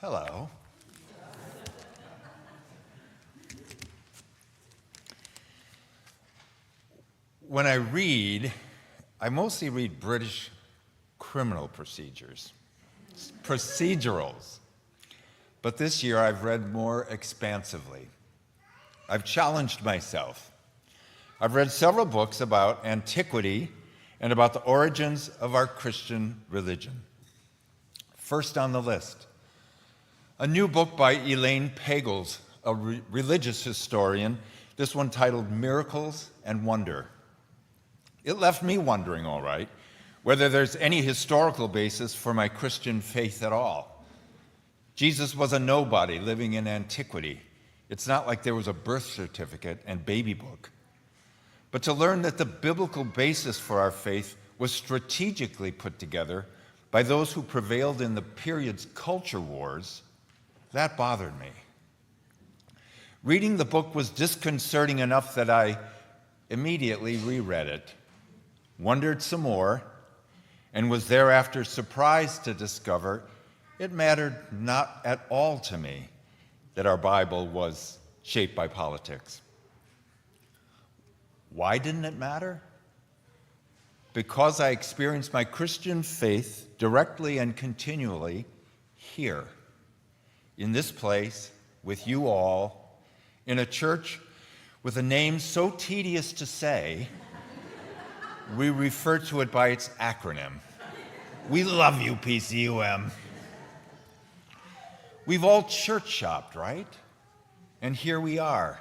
Hello. When I read, I mostly read British criminal procedurals. But this year I've read more expansively. I've challenged myself. I've read several books about antiquity and about the origins of our Christian religion. First on the list, a new book by Elaine Pagels, a religious historian, this one titled Miracles and Wonder. It left me wondering, all right, whether there's any historical basis for my Christian faith at all. Jesus was a nobody living in antiquity. It's not like there was a birth certificate and baby book. But to learn that the biblical basis for our faith was strategically put together by those who prevailed in the period's culture wars, that bothered me. Reading the book was disconcerting enough that I immediately reread it, wondered some more, and was thereafter surprised to discover it mattered not at all to me that our Bible was shaped by politics. Why didn't it matter? Because I experienced my Christian faith directly and continually here, in this place, with you all, in a church with a name so tedious to say, we refer to it by its acronym. We love you, PCUM. We've all church shopped, right? And here we are.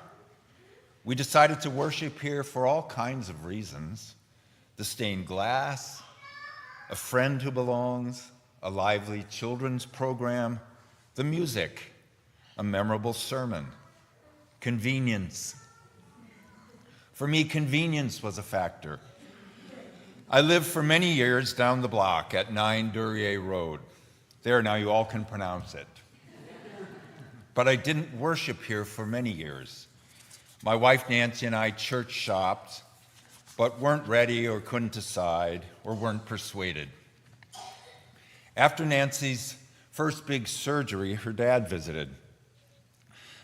We decided to worship here for all kinds of reasons. The stained glass, a friend who belongs, a lively children's program, the music, a memorable sermon, convenience. For me, convenience was a factor. I lived for many years down the block at 9 Duryea Road. There, now you all can pronounce it. But I didn't worship here for many years. My wife Nancy and I church shopped, but weren't ready or couldn't decide or weren't persuaded. After Nancy's first big surgery, her dad visited.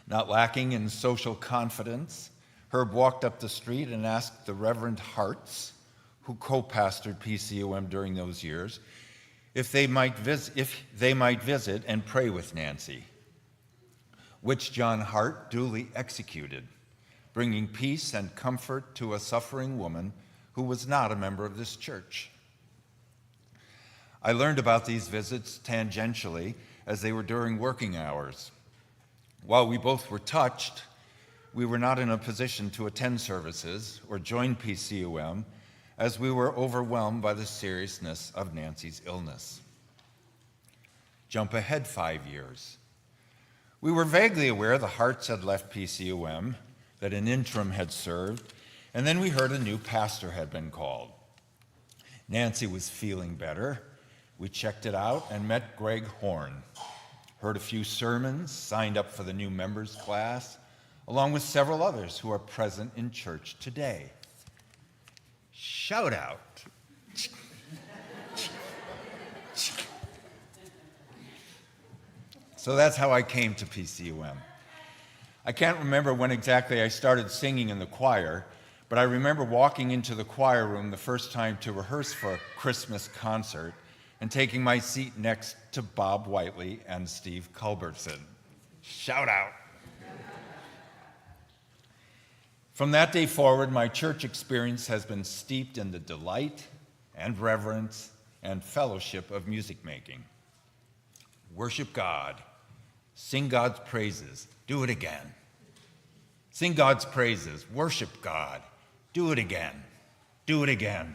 Not lacking in social confidence, Herb walked up the street and asked the Reverend Hartz, who co-pastored PCUM during those years, if they might visit and pray with Nancy, which John Hart duly executed, bringing peace and comfort to a suffering woman who was not a member of this church. I learned about these visits tangentially as they were during working hours. While we both were touched, we were not in a position to attend services or join PCUM as we were overwhelmed by the seriousness of Nancy's illness. Jump ahead 5 years. We were vaguely aware the Harts had left PCUM, that an interim had served, and then we heard a new pastor had been called. Nancy was feeling better. We checked it out and met Greg Horn, heard a few sermons, signed up for the new members class, along with several others who are present in church today. Shout out. So that's how I came to PCUM. I can't remember when exactly I started singing in the choir, but I remember walking into the choir room the first time to rehearse for a Christmas concert and taking my seat next to Bob Whiteley and Steve Culbertson. Shout out. From that day forward, my church experience has been steeped in the delight and reverence and fellowship of music making. Worship God. Sing God's praises. Do it again. Sing God's praises. Worship God. Do it again. Do it again.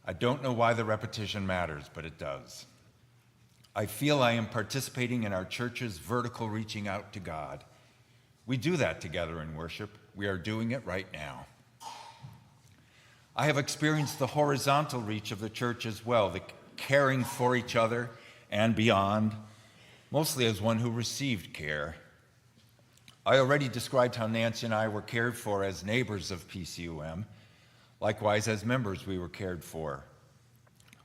I don't know why the repetition matters, but it does. I feel I am participating in our church's vertical reaching out to God. We do that together in worship. We are doing it right now. I have experienced the horizontal reach of the church as well, the caring for each other and beyond, mostly as one who received care. I already described how Nancy and I were cared for as neighbors of PCUM. Likewise, as members, we were cared for.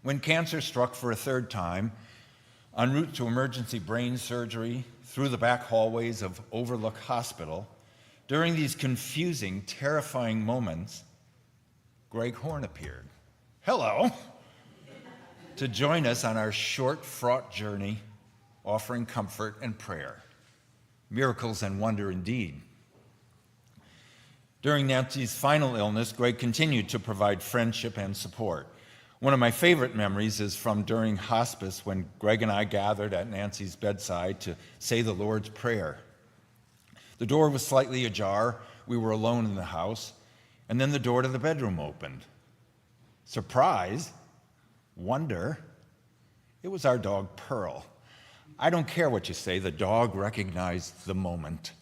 When cancer struck for a third time, En route to emergency brain surgery, through the back hallways of Overlook Hospital, during these confusing, terrifying moments, Greg Horn appeared. Hello! To join us on our short, fraught journey, offering comfort and prayer. Miracles and wonder indeed. During Nancy's final illness, Greg continued to provide friendship and support. One of my favorite memories is from during hospice when Greg and I gathered at Nancy's bedside to say the Lord's Prayer. The door was slightly ajar, we were alone in the house, and then the door to the bedroom opened. Surprise, wonder, it was our dog Pearl. I don't care what you say, the dog recognized the moment.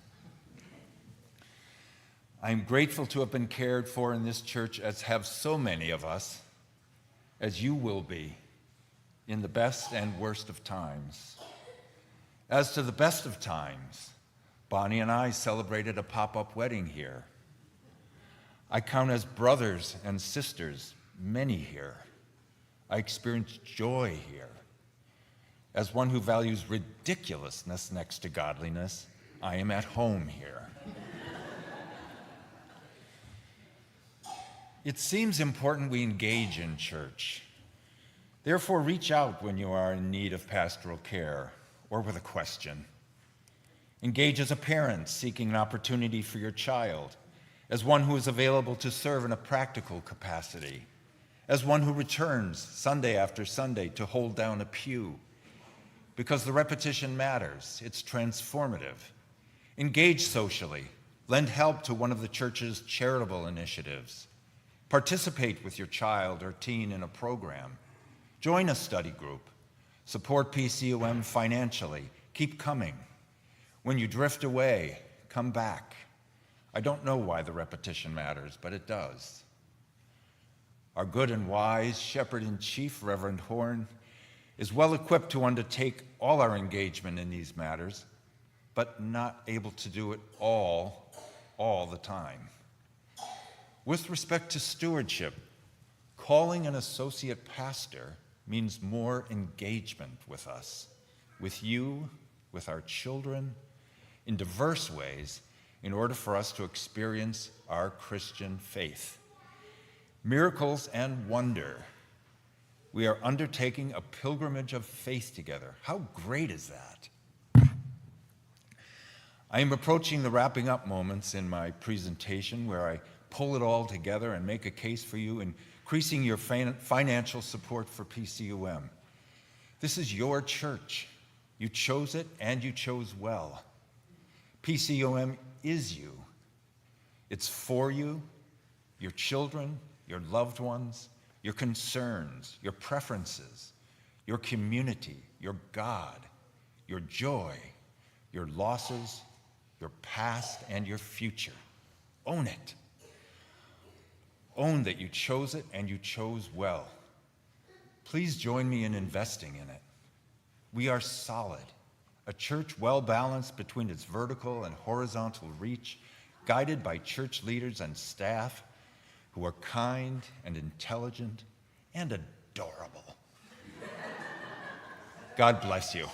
I'm grateful to have been cared for in this church, as have so many of us, as you will be, in the best and worst of times. As to the best of times, Bonnie and I celebrated a pop-up wedding here. I count as brothers and sisters many here. I experienced joy here. As one who values ridiculousness next to godliness, I am at home here. It seems important we engage in church. Therefore, reach out when you are in need of pastoral care or with a question. Engage as a parent seeking an opportunity for your child, as one who is available to serve in a practical capacity, as one who returns Sunday after Sunday to hold down a pew. Because the repetition matters, it's transformative. Engage socially, lend help to one of the church's charitable initiatives. Participate with your child or teen in a program. Join a study group. Support PCUM financially. Keep coming. When you drift away, come back. I don't know why the repetition matters, but it does. Our good and wise Shepherd-in-Chief, Reverend Horn, is well equipped to undertake all our engagement in these matters, but not able to do it all the time. With respect to stewardship, calling an associate pastor means more engagement with us, with you, with our children, in diverse ways, in order for us to experience our Christian faith. Miracles and wonder. We are undertaking a pilgrimage of faith together. How great is that? I am approaching the wrapping up moments in my presentation where I pull it all together and make a case for you, increasing your financial support for PCUM. This is your church. You chose it and you chose well. PCUM is you. It's for you, your children, your loved ones, your concerns, your preferences, your community, your God, your joy, your losses, your past, and your future. Own it. Own that you chose it and you chose well. Please join me in investing in it. We are solid, a church well-balanced between its vertical and horizontal reach, guided by church leaders and staff who are kind and intelligent and adorable. God bless you.